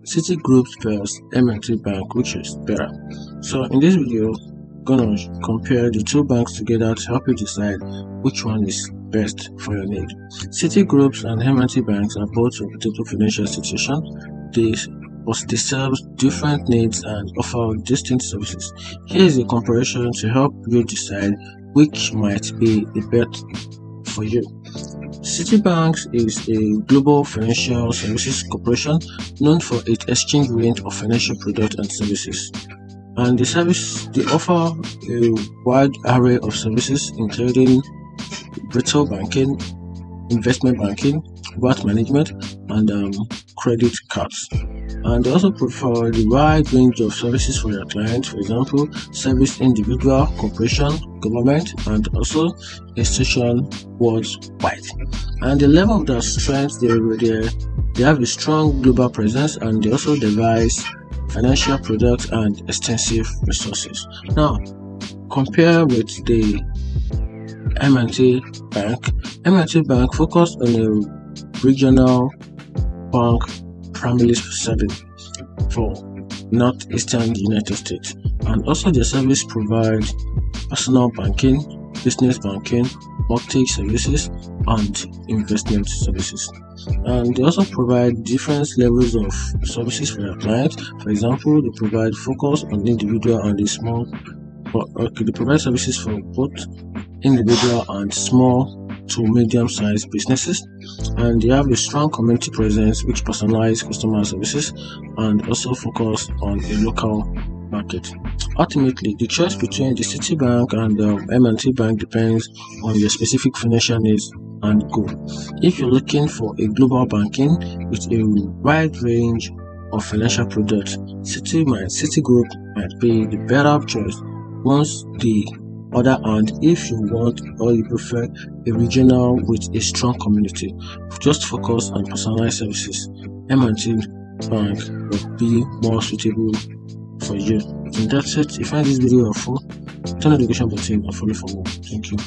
Citigroup versus M&T Bank, which is better. So in this video, gonna compare the two banks together to help you decide which one is best for your need. Citigroup and M&T banks are both reputable financial institutions. They serve different needs and offer distinct services. Here is a comparison to help you decide which might be the best for you. Citibank is a global financial services corporation known for its exchange range of financial products and services. And they offer a wide array of services including retail banking, investment banking, wealth management, and credit cards. And they also provide a wide range of services for your clients, for example, service individual, corporation, government, and also institution worldwide. And the level of their strength, they have a strong global presence, and they also devise financial products and extensive resources. Now, compare with the M&T Bank. M&T Bank focused on a regional bank primarily serving for northeastern United States, and also their service provides personal banking, business banking, mortgage services, and investment services. And they also provide different levels of services for their clients. For example, they provide focus on individual and the small. They provide services for both individual and small to medium-sized businesses, and they have a strong community presence which personalized customer services and also focus on a local market. Ultimately, the choice between the Citibank and the M&T Bank depends on your specific financial needs and goal. If you're looking for a global banking with a wide range of financial products, Citigroup might be the better choice. Once the other hand, if you want or you prefer a regional with a strong community, just focus on personalized services, M&T Bank will be more suitable for you. And that's it. If you find this video helpful, turn on the notification button and follow for more. Thank you.